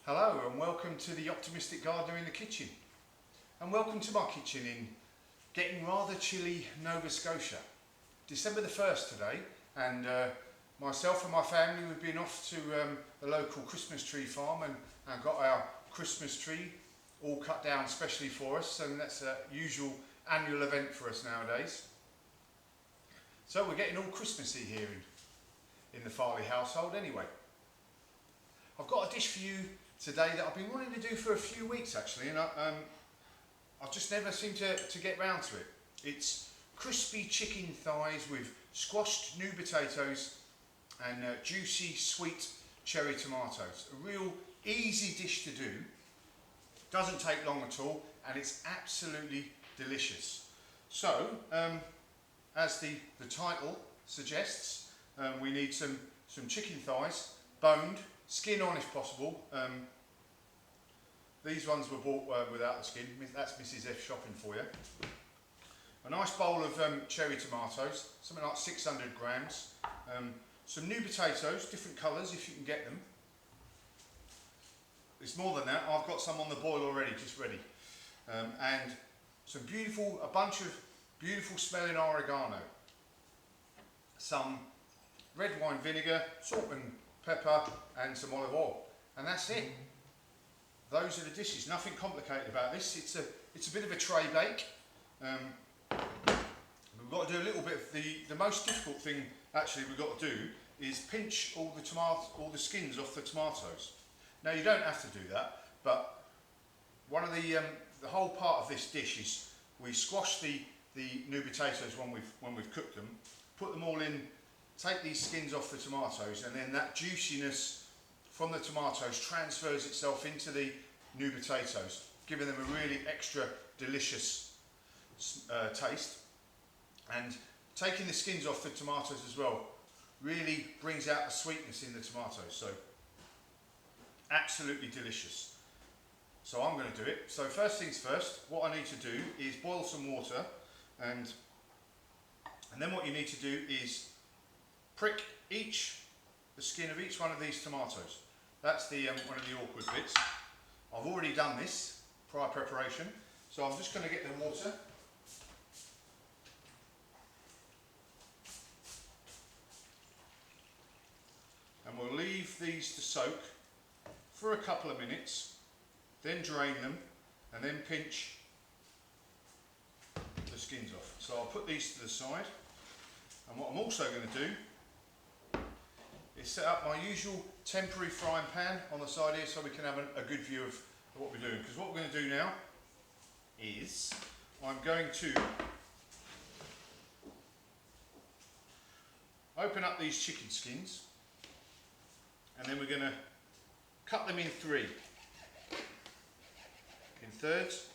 Hello and welcome to the Optimistic Gardener in the kitchen, and welcome to my kitchen in getting rather chilly Nova Scotia. December the 1st today, and myself and my family we've been off to the local Christmas tree farm and got our Christmas tree all cut down specially for us, and that's a usual annual event for us nowadays. So we're getting all Christmassy here in the Farley household anyway. I've got a dish for you today that I've been wanting to do for a few weeks actually, and I've just never seemed to get round to it. It's crispy chicken thighs with squashed new potatoes and juicy sweet cherry tomatoes. A real easy dish to do, doesn't take long at all, and it's absolutely delicious. So, as the title suggests, we need some chicken thighs, boned, skin on if possible. These ones were bought without the skin. That's Mrs. F shopping for you. A nice bowl of cherry tomatoes, something like 600 grams. Some new potatoes, different colours if you can get them. It's more than that. I've got some on the boil already, just ready. And a bunch of beautiful smelling oregano. Some red wine vinegar, salt and pepper, and some olive oil, and that's it. Those are the dishes. Nothing complicated about this. It's a bit of a tray bake. We've got to do a little bit of the most difficult thing. Actually, we've got to do is pinch all the skins off the tomatoes. Now you don't have to do that, but one of the whole part of this dish is we squash the new potatoes when we've cooked them, put them all in. Take these skins off the tomatoes, and then that juiciness from the tomatoes transfers itself into the new potatoes, giving them a really extra delicious taste. And taking the skins off the tomatoes as well really brings out the sweetness in the tomatoes, so absolutely delicious. So I'm going to do it. So first things first, what I need to do is boil some water, and then what you need to do is prick the skin of each one of these tomatoes. That's the one of the awkward bits. I've already done this prior preparation, so I'm just going to get the water. And we'll leave these to soak for a couple of minutes, then drain them, and then pinch the skins off. So I'll put these to the side, and what I'm also going to do is set up my usual temporary frying pan on the side here so we can have a good view of what we're doing. Because what we're going to do now is I'm going to open up these chicken skins, and then we're going to cut them in thirds.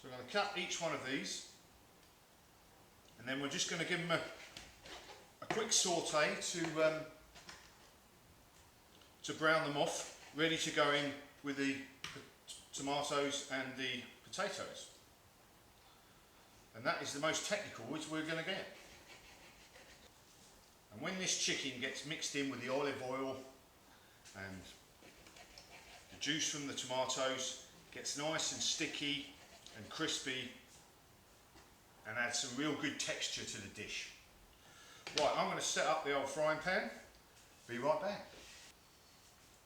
So I'm going to cut each one of these, and then we're just going to give them a quick saute to brown them off, ready to go in with the tomatoes and the potatoes. And that is the most technical which we're going to get. And when this chicken gets mixed in with the olive oil and the juice from the tomatoes, gets nice and sticky and crispy, and adds some real good texture to the dish. Right, I'm going to set up the old frying pan. Be right back.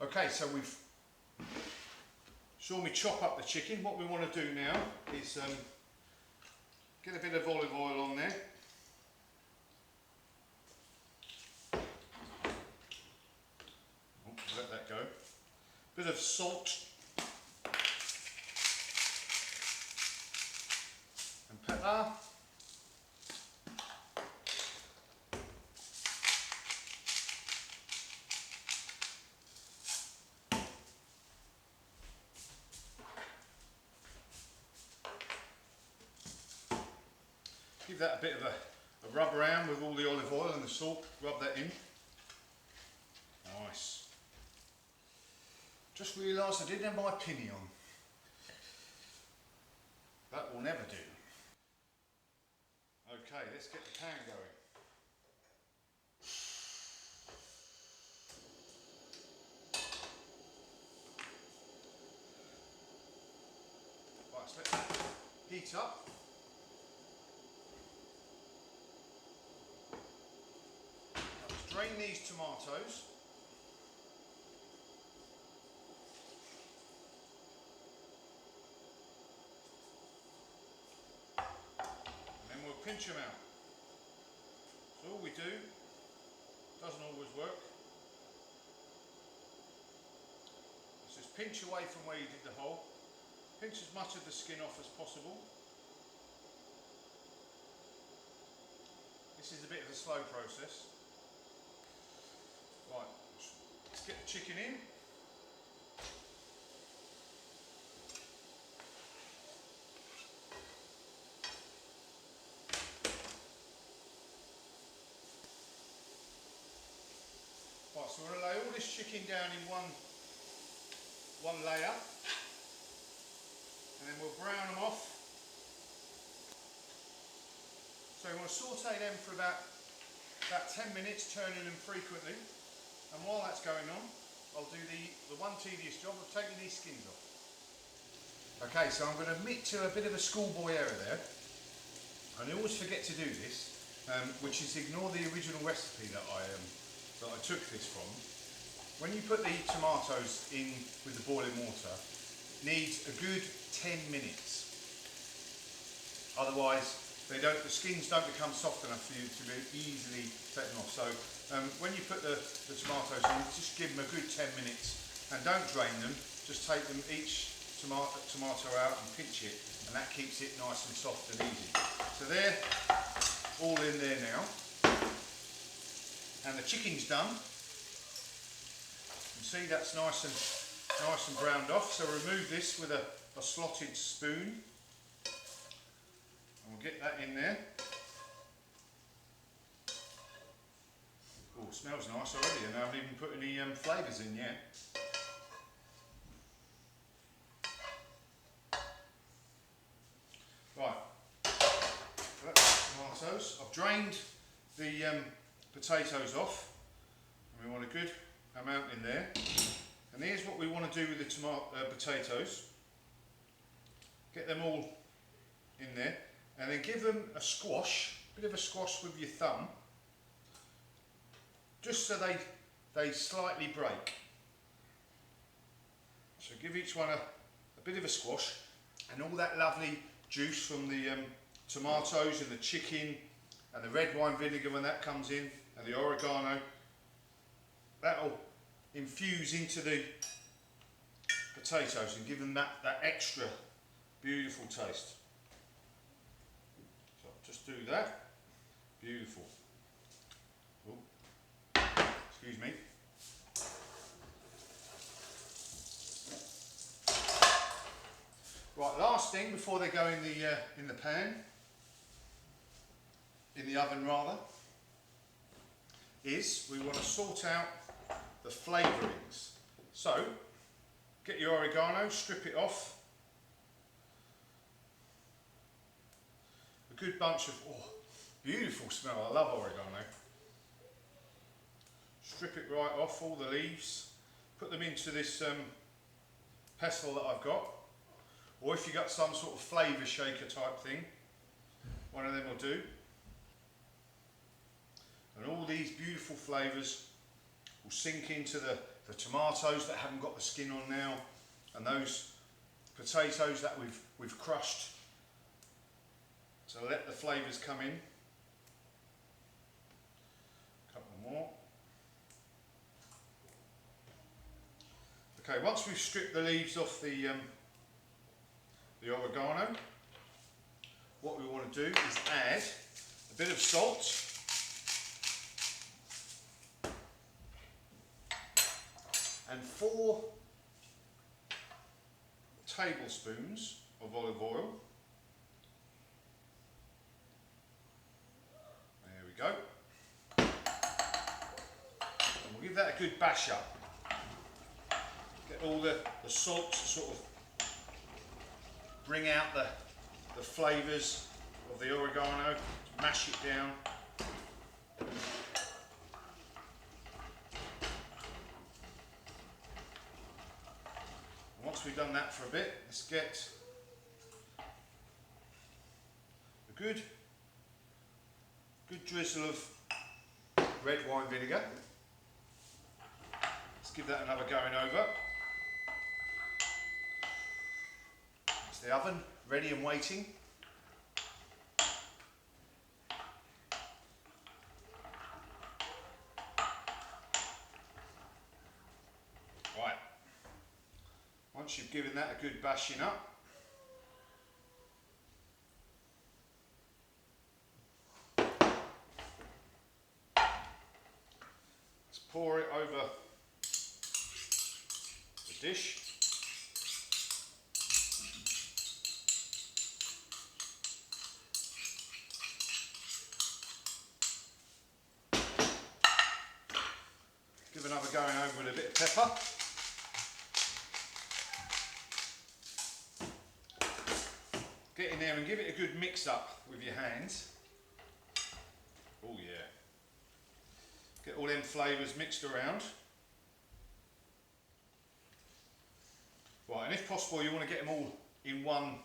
Okay, so we've saw me chop up the chicken. What we want to do now is get a bit of olive oil on there. Oh, let that go. Bit of salt and pepper. Give that a bit of a rub around with all the olive oil and the salt, rub that in. Nice. Just realised I didn't have my pinny on. That will never do. Okay, let's get the pan going. heat up. Let's drain these tomatoes. And then we'll pinch them out. So all we do, doesn't always work, is just pinch away from where you did the hole. Pinch as much of the skin off as possible. This is a bit of a slow process. Right, let's get the chicken in. Right, so we're going to lay all this chicken down in one layer, and then we'll brown them off. So you want to saute them for about 10 minutes, turning them frequently. And while that's going on, I'll do the one tedious job of taking these skins off. Okay, so I'm going to admit to a bit of a schoolboy error there, and I always forget to do this, which is ignore the original recipe that I took this from. When you put the tomatoes in with the boiling water, it needs a good 10 minutes. Otherwise, the skins don't become soft enough for you to be easily taken off. So when you put the tomatoes in, just give them a good 10 minutes and don't drain them. Just take them each tomato out and pinch it, and that keeps it nice and soft and easy. So they're all in there now. And the chicken's done. You can see that's nice and browned off. So remove this with a slotted spoon. And we'll get that in there. Oh, it smells nice already, and I haven't even put any flavours in yet. Right, so that's the tomatoes. I've drained the potatoes off, and we want a good amount in there. And here's what we want to do with the potatoes. Get them all in there, and then give them a squash, bit of a squash with your thumb, just so they slightly break. So give each one a bit of a squash, and all that lovely juice from the tomatoes and the chicken and the red wine vinegar, when that comes in, and the oregano, that'll infuse into the potatoes and give them that extra beautiful taste. So just do that. Beautiful. Oh, excuse me. Right, last thing before they go in the pan, in the oven rather, is we want to sort out the flavourings. So, get your oregano, strip it off. A good bunch of, beautiful smell, I love oregano. Strip it right off, all the leaves. Put them into this pestle that I've got. Or if you've got some sort of flavour shaker type thing, one of them will do. And all these beautiful flavours will sink into the tomatoes that haven't got the skin on now, and those potatoes that we've crushed. So let the flavours come in. A couple more. Okay, once we've stripped the leaves off the oregano, what we want to do is add a bit of salt, and 4 tablespoons of olive oil. There we go. And we'll give that a good bash up. Get all the salt to sort of bring out the flavours of the oregano, mash it down. Once we've done that for a bit, let's get good drizzle of red wine vinegar. Let's give that another going over. It's the oven ready and waiting. Right, once you've given that a good bashing up, let's pour it over the dish. Give another going over with a bit of pepper. Get in there and give it a good mix up with your hands. Oh yeah. Get all them flavours mixed around. Right, and if possible you want to get them all in one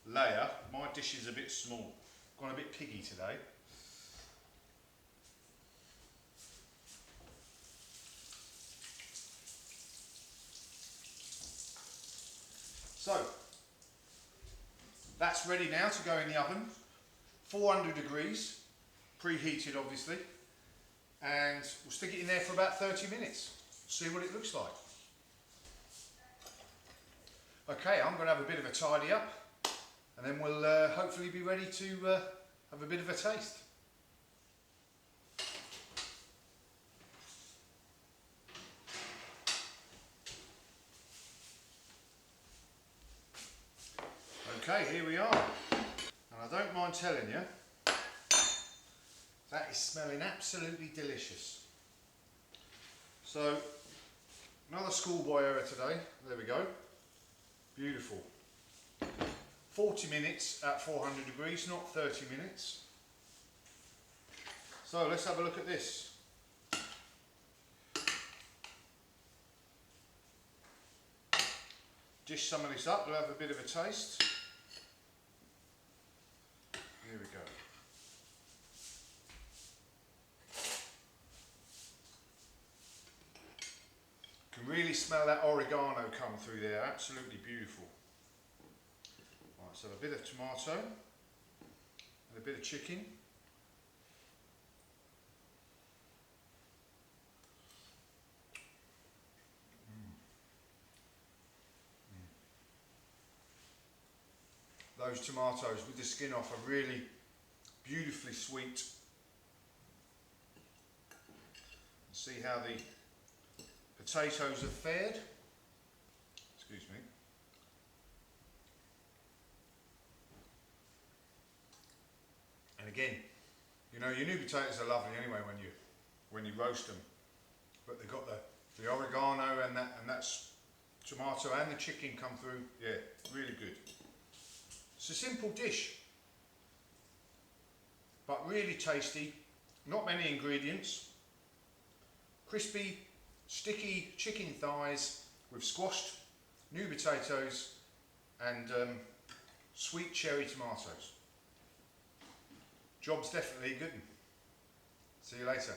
layer. My dish is a bit small. Gone a bit piggy today. So, that's ready now to go in the oven, 400 degrees, preheated obviously, and we'll stick it in there for about 30 minutes, see what it looks like. Okay, I'm going to have a bit of a tidy up, and then we'll hopefully be ready to have a bit of a taste. Okay, here we are, and I don't mind telling you, that is smelling absolutely delicious. So, another schoolboy error today, there we go, beautiful. 40 minutes at 400 degrees, not 30 minutes. So let's have a look at this. Dish some of this up, we'll have a bit of a taste. Here we go. Can really smell that oregano come through there, absolutely beautiful. Right, so a bit of tomato and a bit of chicken. Those tomatoes with the skin off are really beautifully sweet. See how the potatoes have fared. Excuse me. And again, you know, your new potatoes are lovely anyway when you roast them, but they've got the oregano and that's tomato and the chicken come through. Yeah, really good. It's a simple dish, but really tasty. Not many ingredients. Crispy, sticky chicken thighs with squashed new potatoes and sweet cherry tomatoes. Job's definitely good. See you later.